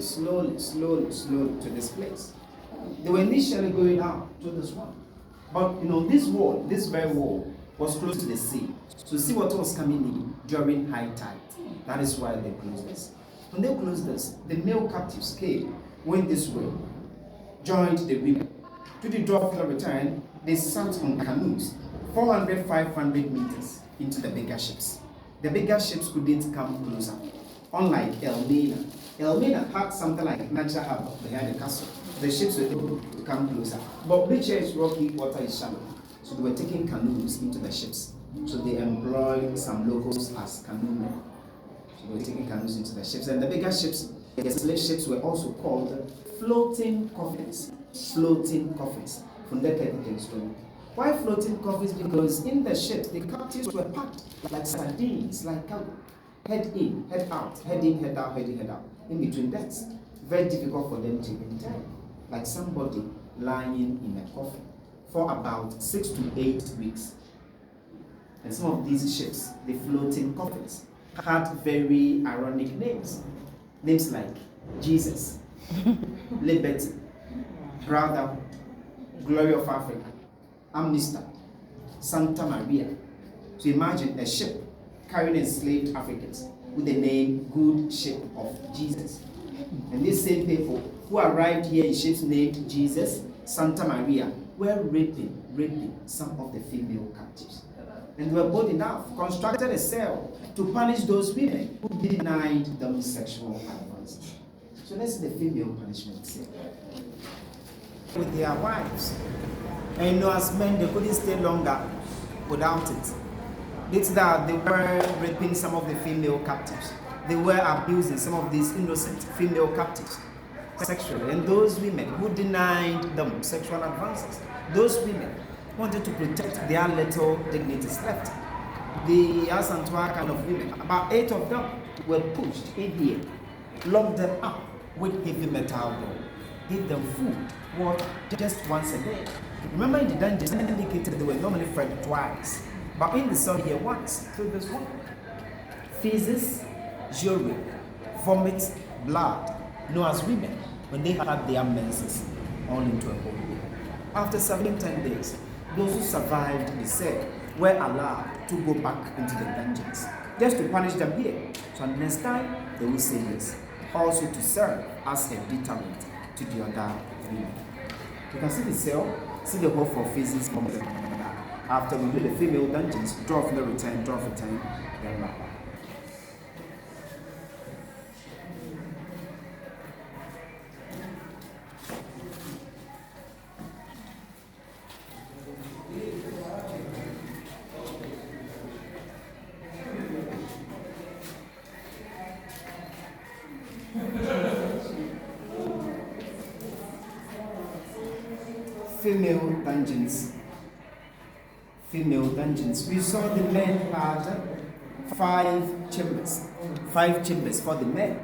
slowly to this place. They were initially going out to this one. But this very wall was close to the sea. So seawater was coming in during high tide. That is why they closed this. When they closed this, the male captives came, went this way, joined the women. To the door of the return, they sat on canoes, 400, 500 meters into the bigger ships. The bigger ships couldn't come closer. Unlike Elmina. Elmina had something like natural harbor behind the castle. The ships were able to come closer. But Beach is rocky, water is shallow. So they were taking canoes into the ships. So they employed some locals as canoemen. So they were taking canoes into the ships. And the bigger ships, the slave ships, were also called floating coffins. Floating coffins. From the story. Why floating coffins? Because in the ships, the captives were packed like sardines, like cargo. Head in, head out, head in, head out, head in, head out. In between decks. Very difficult for them to return. Like somebody lying in a coffin for about 6 to 8 weeks. And some of these ships, the floating coffins, had very ironic names. Names like Jesus, Liberty, Brother, Glory of Africa, Amnista, Santa Maria. So imagine a ship carrying enslaved Africans with the name Good Ship of Jesus. And these same people who arrived here in ships named Jesus, Santa Maria, were raping some of the female captives. And they were bold enough, constructed a cell to punish those women who denied them sexual advances. So let's see the female punishment cell. With their wives. And as men, they couldn't stay longer without it. It's that they were raping some of the female captives. They were abusing some of these innocent female captives sexually. And those women who denied them sexual advances, those women wanted to protect their little dignities left. The Asantua kind of women, about 8 of them, were pushed in here, locked them up with heavy metal door, gave them food, water, just once a day. Remember in the dungeons, indicated they were normally fed twice, but in the cell here once, through this one. Feces, urine, vomit, blood, as women, when they had their menses, all into a hole. After 10 days, those who survived the cell were allowed to go back into the dungeons, just to punish them here. So next time, they will say yes. Also to serve as a deterrent to the other women. You can see the cell, see the hole for feces. After we do the female dungeons, draw from the return, then wrap up. Female dungeons. We saw the men had 5 chambers. 5 chambers for the men,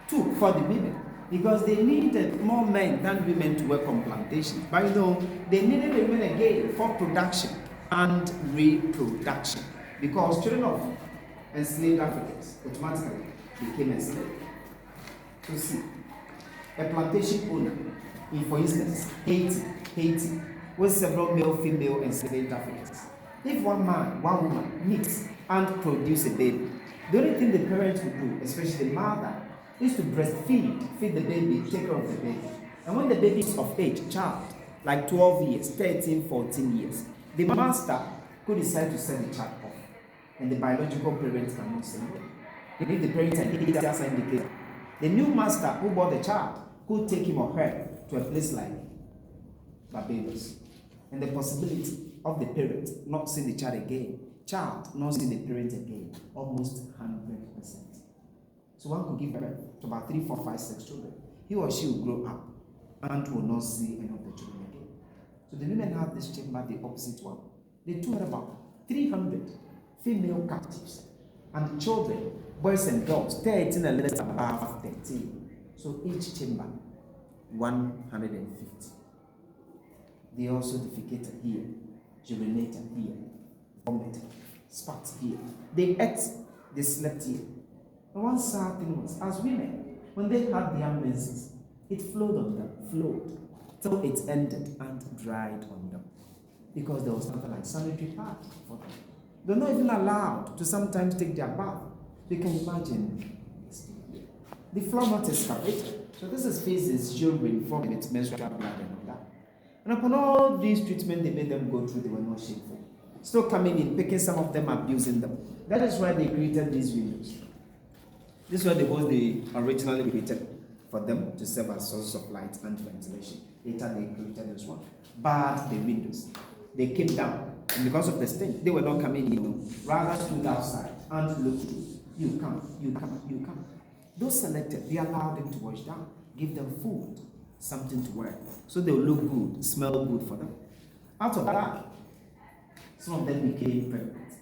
2 for the women. Because they needed more men than women to work on plantations. But they needed the women again for production and reproduction. Because children of enslaved Africans automatically became enslaved. So see, a plantation owner in, for instance, Haiti, with several male, female enslaved Africans. If one man, one woman meets and produce a baby, the only thing the parents would do, especially the mother, is to breastfeed, feed the baby, take care of the baby. And when the baby is of age, child, like 12 years, 13, 14 years, the master could decide to send the child off. And the biological parents cannot send them. If the parents are indicated, the new master who bought the child could take him or her to a place like Barbados. And the possibility of the parent not seeing the child again, child not seeing the parent again, almost 100%. So one could give birth to about 3, 4, 5, 6 children. He or she will grow up and will not see any of the children again. So the women had this chamber, the opposite one. They took about 300 female captives and children, boys and girls, 13 and less above 13. So each chamber, 150. They also defecated here, urinated here, vomited, spat here. They ate, they slept here. And one sad thing was, as women, When they had their menses, it flowed on them, flowed, till it ended and dried on them. Because there was nothing like sanitary pad for them. They're not even allowed to sometimes take their bath. You can imagine. The floor not excavated. So this is phases children from its menstrual blood and all that. And upon all these treatments they made them go through, they were not shameful. Still coming in, picking some of them, abusing them. That is why they created these windows. This was the holes they originally created for them to serve as sources of light and ventilation. Later they created this one. But the windows, they came down. And because of the stink, they were not coming in. Rather stood outside and looked. You come, you come, you come. Those selected, they allowed them to wash down, give them food, something to wear. So they will look good, smell good for them. Out of that, some of them became pregnant.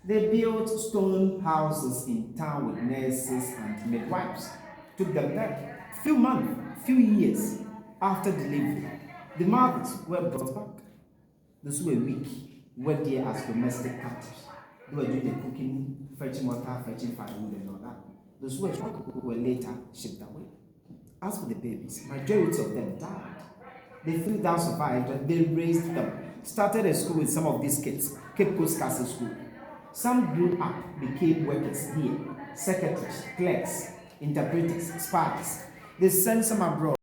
They built stone houses in town with nurses and midwives. Took them there. Few months, few years after delivery, the mothers were brought back. Those who were weak were there as domestic captives. They were doing the cooking, fetching water, fetching firewood and all that. Those who were strong were later shipped away. As for the babies, majority of them died. The few that survived, they raised them. Started a school with some of these kids, Cape Coast Castle School. Some grew up, became workers here, secretaries, clerks, interpreters, spies. They sent some abroad.